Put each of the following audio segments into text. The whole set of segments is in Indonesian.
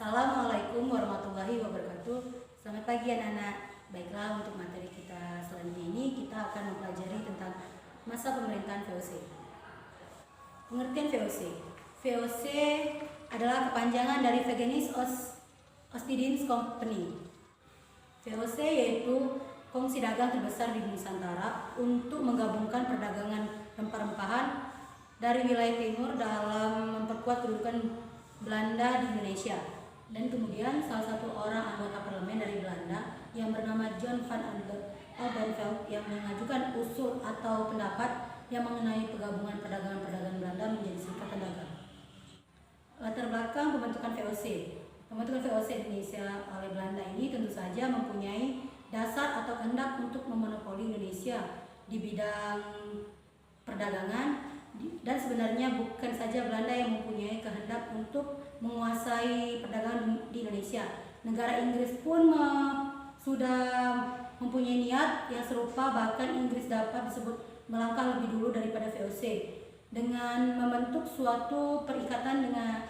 Assalamualaikum warahmatullahi wabarakatuh. Selamat pagi anak-anak. Baiklah, untuk materi kita selanjutnya ini kita akan mempelajari tentang masa pemerintahan VOC. Pengertian VOC. VOC adalah kepanjangan dari Vegenis Ostindische Company. VOC yaitu kongsi dagang terbesar di Nusantara untuk menggabungkan perdagangan rempah-rempahan dari wilayah timur dalam memperkuat kedudukan Belanda di Indonesia. Dan kemudian salah satu orang anggota parlemen dari Belanda yang bernama John van Oldenbarnevelt yang mengajukan usul atau pendapat yang mengenai penggabungan perdagangan Belanda menjadi Serikatan Dagang. Latar belakang pembentukan VOC. Pembentukan VOC Indonesia oleh Belanda ini tentu saja mempunyai dasar atau kehendak untuk memonopoli Indonesia di bidang perdagangan, dan sebenarnya bukan saja Belanda yang mempunyai kehendak untuk menguasai perdagangan di Indonesia. Negara Inggris pun sudah mempunyai niat yang serupa, bahkan Inggris dapat disebut melangkah lebih dulu daripada VOC dengan membentuk suatu perikatan dengan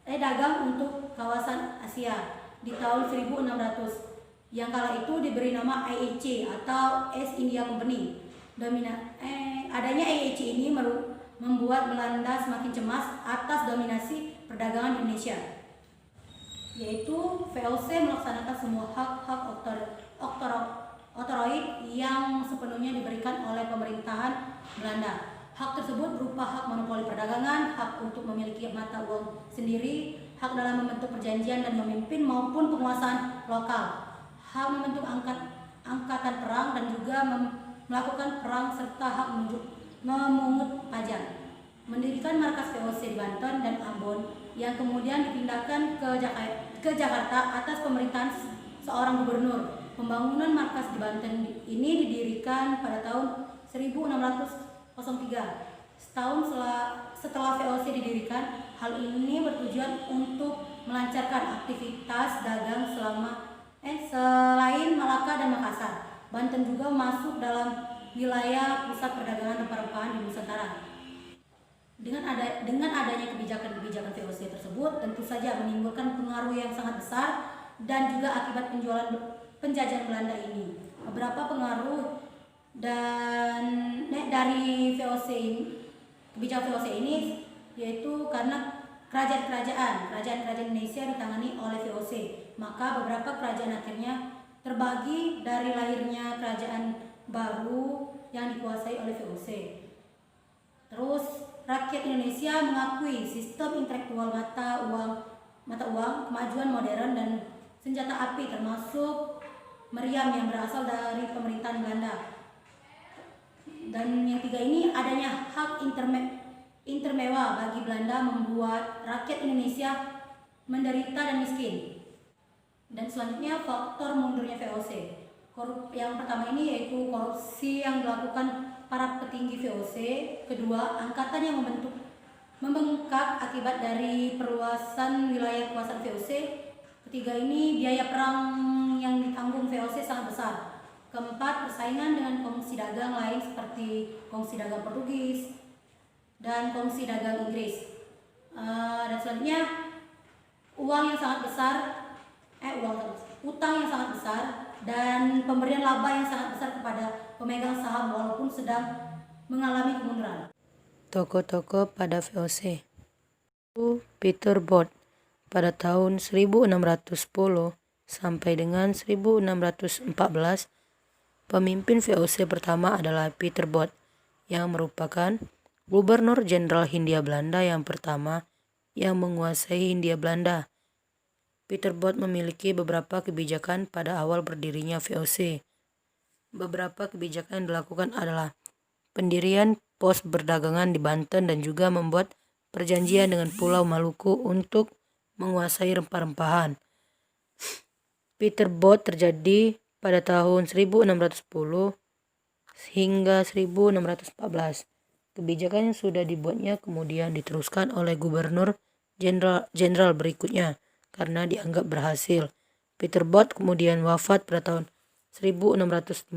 dagang untuk kawasan Asia di tahun 1600 yang kala itu diberi nama AEC atau East India Company. Adanya AEC ini membuat Belanda semakin cemas atas dominasi perdagangan Indonesia, yaitu VOC melaksanakan semua hak-hak oktoroid yang sepenuhnya diberikan oleh pemerintahan Belanda. Hak tersebut berupa hak monopoli perdagangan, hak untuk memiliki mata uang sendiri, hak dalam membentuk perjanjian dan memimpin maupun penguasaan lokal, hak membentuk angkatan perang dan juga melakukan perang, serta hak memungut pajak. Mendirikan markas VOC di Banten dan Ambon yang kemudian dipindahkan ke Jakarta atas pemerintahan seorang gubernur. Pembangunan markas di Banten ini didirikan pada tahun 1603. Setahun setelah VOC didirikan, hal ini bertujuan untuk melancarkan aktivitas dagang selain Malaka dan Makassar. Banten juga masuk dalam wilayah pusat perdagangan rempah-rempahan di Nusantara. Dengan adanya kebijakan-kebijakan VOC tersebut tentu saja menimbulkan pengaruh yang sangat besar dan juga akibat penjajahan Belanda ini. Beberapa pengaruh dari VOC ini, kebijakan VOC ini, yaitu karena kerajaan Indonesia ditangani oleh VOC, maka beberapa kerajaan akhirnya terbagi dari lahirnya kerajaan baru yang dikuasai oleh VOC. Terus rakyat Indonesia mengakui sistem intelektual mata uang, kemajuan modern dan senjata api termasuk meriam yang berasal dari pemerintahan Belanda. Dan yang tiga ini, adanya hak intermewah bagi Belanda membuat rakyat Indonesia menderita dan miskin. Dan selanjutnya faktor mundurnya VOC. Yang pertama ini yaitu korupsi yang dilakukan para petinggi VOC. Kedua, angkatan yang membengkak akibat dari perluasan wilayah kekuasaan VOC. Ketiga ini, biaya perang yang ditanggung VOC sangat besar. Keempat, persaingan dengan kongsi dagang lain seperti kongsi dagang Portugis dan kongsi dagang Inggris. Dan selanjutnya, utang yang sangat besar dan pemberian laba yang sangat besar kepada pemegang saham walaupun sedang mengalami kemunduran. Tokoh-tokoh pada VOC. Peter Both pada tahun 1610 sampai dengan 1614. Pemimpin VOC pertama adalah Peter Both yang merupakan Gubernur Jenderal Hindia Belanda yang pertama yang menguasai Hindia Belanda. Peter Both memiliki beberapa kebijakan pada awal berdirinya VOC. Beberapa kebijakan yang dilakukan adalah pendirian pos perdagangan di Banten dan juga membuat perjanjian dengan Pulau Maluku untuk menguasai rempah-rempahan. Peter Both terjadi pada tahun 1610 hingga 1614. Kebijakan yang sudah dibuatnya kemudian diteruskan oleh Gubernur Jenderal berikutnya karena dianggap berhasil. Peter Both kemudian wafat pada tahun 1615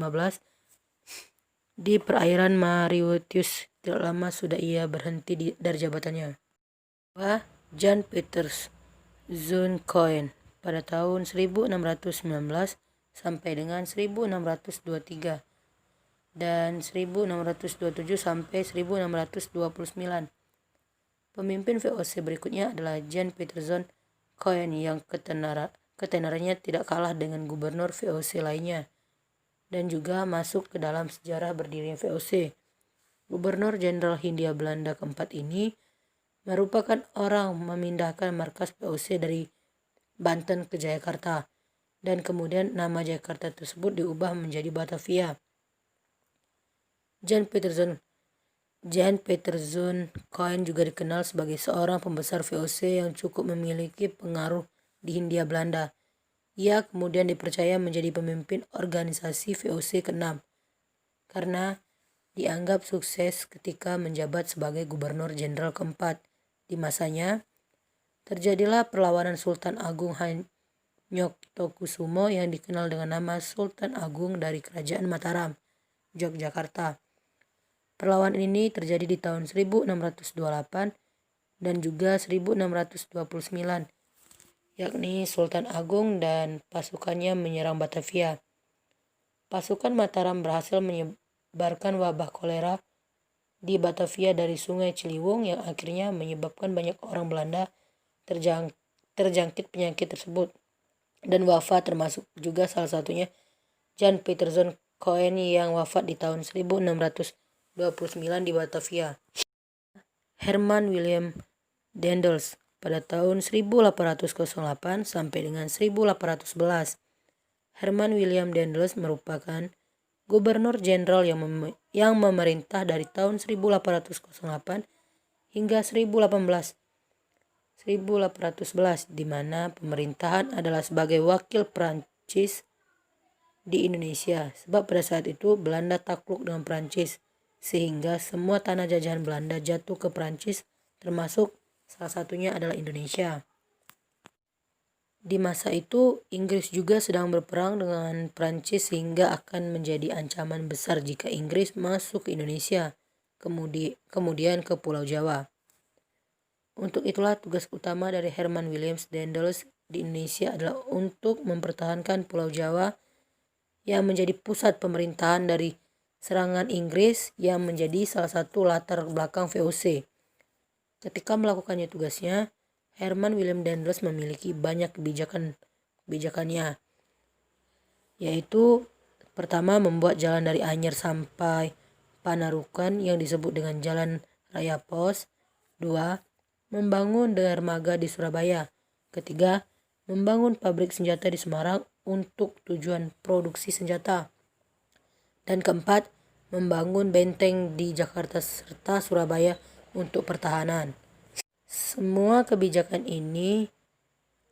di perairan Mauritius. Tidak lama sudah ia berhenti dari jabatannya. Jan Peters Zun Coin pada tahun 1619 sampai dengan 1623 dan 1627 sampai 1629. Pemimpin VOC berikutnya adalah Jan Pieterszoon Coen yang ketenarannya tidak kalah dengan gubernur VOC lainnya dan juga masuk ke dalam sejarah berdirinya VOC. Gubernur Jenderal Hindia Belanda keempat ini merupakan orang memindahkan markas VOC dari Banten ke Jayakarta, dan kemudian nama Jayakarta tersebut diubah menjadi Batavia. Jan Pieterszoon Coen juga dikenal sebagai seorang pembesar VOC yang cukup memiliki pengaruh di Hindia Belanda. Ia kemudian dipercaya menjadi pemimpin organisasi VOC ke-6 karena dianggap sukses ketika menjabat sebagai gubernur jenderal keempat. Di masanya, terjadilah perlawanan Sultan Agung Hanyoktokusumo yang dikenal dengan nama Sultan Agung dari Kerajaan Mataram, Yogyakarta. Perlawanan ini terjadi di tahun 1628 dan juga 1629, yakni Sultan Agung dan pasukannya menyerang Batavia. Pasukan Mataram berhasil menyebarkan wabah kolera di Batavia dari Sungai Ciliwung yang akhirnya menyebabkan banyak orang Belanda terjangkit penyakit tersebut dan wafat, termasuk juga salah satunya Jan Pieterszoon Coen yang wafat di tahun 1629 di Batavia. Herman William Daendels pada tahun 1808 sampai dengan 1811. Herman William Daendels merupakan gubernur jenderal yang memerintah dari tahun 1808 hingga 1811, di mana pemerintahan adalah sebagai wakil Prancis di Indonesia, sebab pada saat itu Belanda takluk dengan Prancis, sehingga semua tanah jajahan Belanda jatuh ke Prancis, termasuk salah satunya adalah Indonesia. Di masa itu, Inggris juga sedang berperang dengan Prancis sehingga akan menjadi ancaman besar jika Inggris masuk ke Indonesia, kemudian ke Pulau Jawa. Untuk itulah tugas utama dari Herman Williams Daendels di Indonesia adalah untuk mempertahankan Pulau Jawa yang menjadi pusat pemerintahan dari serangan Inggris yang menjadi salah satu latar belakang VOC. Ketika melakukannya tugasnya, Herman William Daendels memiliki banyak kebijakannya, yaitu pertama membuat jalan dari Anyer sampai Panarukan yang disebut dengan Jalan Raya Pos. 2. Membangun dermaga di Surabaya. Ketiga, membangun pabrik senjata di Semarang untuk tujuan produksi senjata. Dan keempat, membangun benteng di Jakarta serta Surabaya untuk pertahanan. Semua kebijakan ini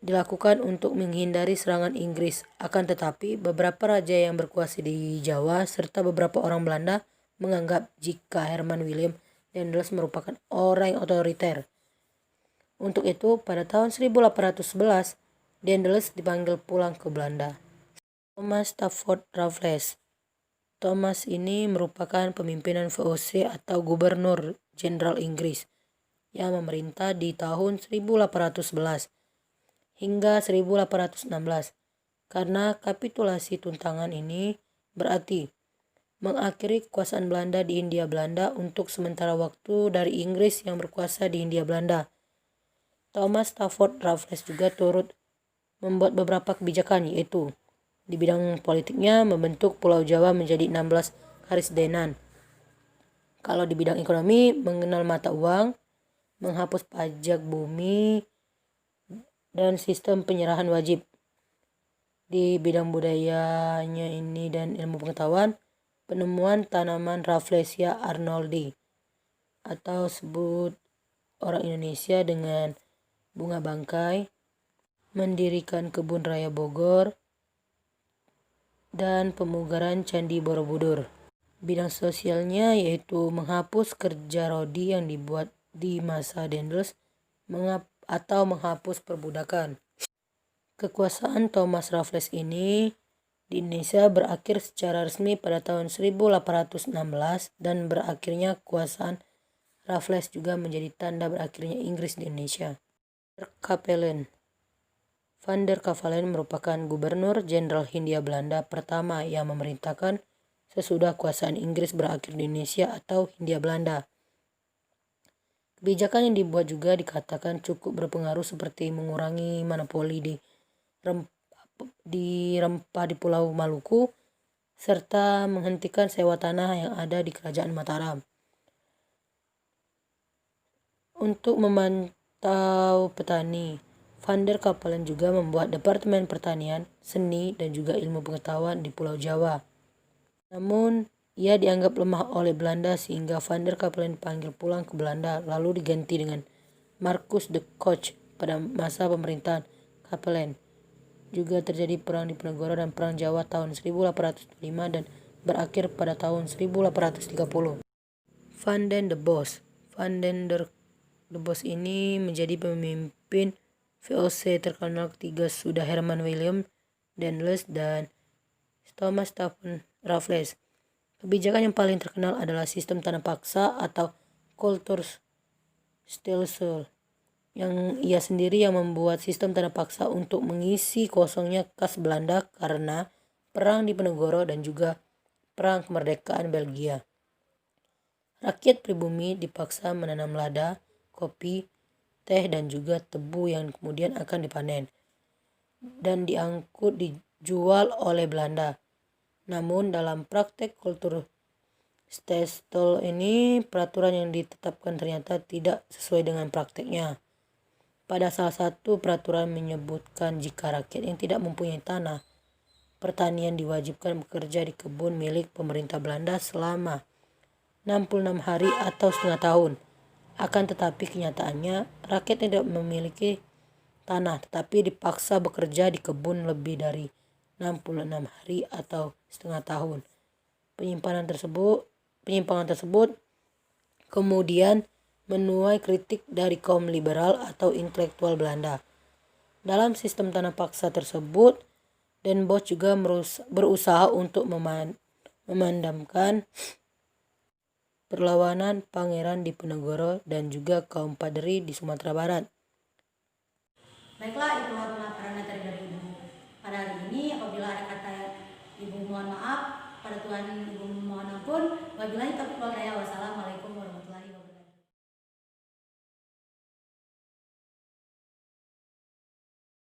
dilakukan untuk menghindari serangan Inggris. Akan tetapi, beberapa raja yang berkuasa di Jawa serta beberapa orang Belanda menganggap jika Herman William Daendels merupakan orang yang otoriter. Untuk itu, pada tahun 1811, Daendels dipanggil pulang ke Belanda. Thomas Stafford Raffles. Thomas ini merupakan pimpinan VOC atau Gubernur Jenderal Inggris yang memerintah di tahun 1811 hingga 1816. Karena kapitulasi tuntangan ini berarti mengakhiri kekuasaan Belanda di Hindia Belanda untuk sementara waktu dari Inggris yang berkuasa di Hindia Belanda. Thomas Stafford Raffles juga turut membuat beberapa kebijakan, yaitu di bidang politiknya membentuk Pulau Jawa menjadi 16 Karisdenan. Kalau di bidang ekonomi mengenal mata uang, menghapus pajak bumi, dan sistem penyerahan wajib. Di bidang budayanya ini dan ilmu pengetahuan, penemuan tanaman Rafflesia arnoldi atau sebut orang Indonesia dengan bunga bangkai, mendirikan kebun raya Bogor, dan pemugaran Candi Borobudur. Bidang sosialnya yaitu menghapus kerja rodi yang dibuat di masa Daendels atau menghapus perbudakan. Kekuasaan Thomas Raffles ini di Indonesia berakhir secara resmi pada tahun 1816 dan berakhirnya kekuasaan Raffles juga menjadi tanda berakhirnya Inggris di Indonesia. Kapellen Van der Kavelen merupakan Gubernur Jenderal Hindia Belanda pertama yang memerintahkan sesudah kekuasaan Inggris berakhir di Indonesia atau Hindia Belanda. Kebijakan yang dibuat juga dikatakan cukup berpengaruh seperti mengurangi monopoli di rempah di Pulau Maluku serta menghentikan sewa tanah yang ada di Kerajaan Mataram. Untuk memantau petani, Van der Kavelen juga membuat Departemen Pertanian, Seni, dan juga Ilmu Pengetahuan di Pulau Jawa. Namun, ia dianggap lemah oleh Belanda sehingga Van der Kavelen dipanggil pulang ke Belanda lalu diganti dengan Marcus de Koch pada masa pemerintahan Kavelen. Juga terjadi perang Diponegoro dan perang Jawa tahun 1805 dan berakhir pada tahun 1830. Van den Bos. Van den Bos ini menjadi pemimpin VOC terkenal ketiga sudah Herman Willem Daendels dan Thomas Stephen Raffles. Kebijakan yang paling terkenal adalah sistem tanah paksa atau Kulturstelsel, yang ia sendiri yang membuat sistem tanah paksa untuk mengisi kosongnya kas Belanda karena perang Diponegoro dan juga perang kemerdekaan Belgia. Rakyat pribumi dipaksa menanam lada, kopi, teh, dan juga tebu yang kemudian akan dipanen dan diangkut dijual oleh Belanda. Namun dalam praktek Kulturstelsel ini peraturan yang ditetapkan ternyata tidak sesuai dengan prakteknya. Pada salah satu peraturan menyebutkan jika rakyat yang tidak mempunyai tanah pertanian diwajibkan bekerja di kebun milik pemerintah Belanda selama 66 hari atau setengah tahun. Akan tetapi kenyataannya rakyat tidak memiliki tanah tetapi dipaksa bekerja di kebun lebih dari 66 hari atau setengah tahun. Penyimpangan tersebut kemudian menuai kritik dari kaum liberal atau intelektual Belanda. Dalam sistem tanah paksa tersebut, Den Bosch juga berusaha untuk memadamkan perlawanan Pangeran Diponegoro dan juga kaum Paderi di Sumatera Barat. Baiklah, itu adalah para materi dari Ibu pada hari ini. Apabila ada kata Ibu mohon maaf, pada Tuhan Ibu mohon ampun. Wabillahi taufiq wal hidayah. Wassalamualaikum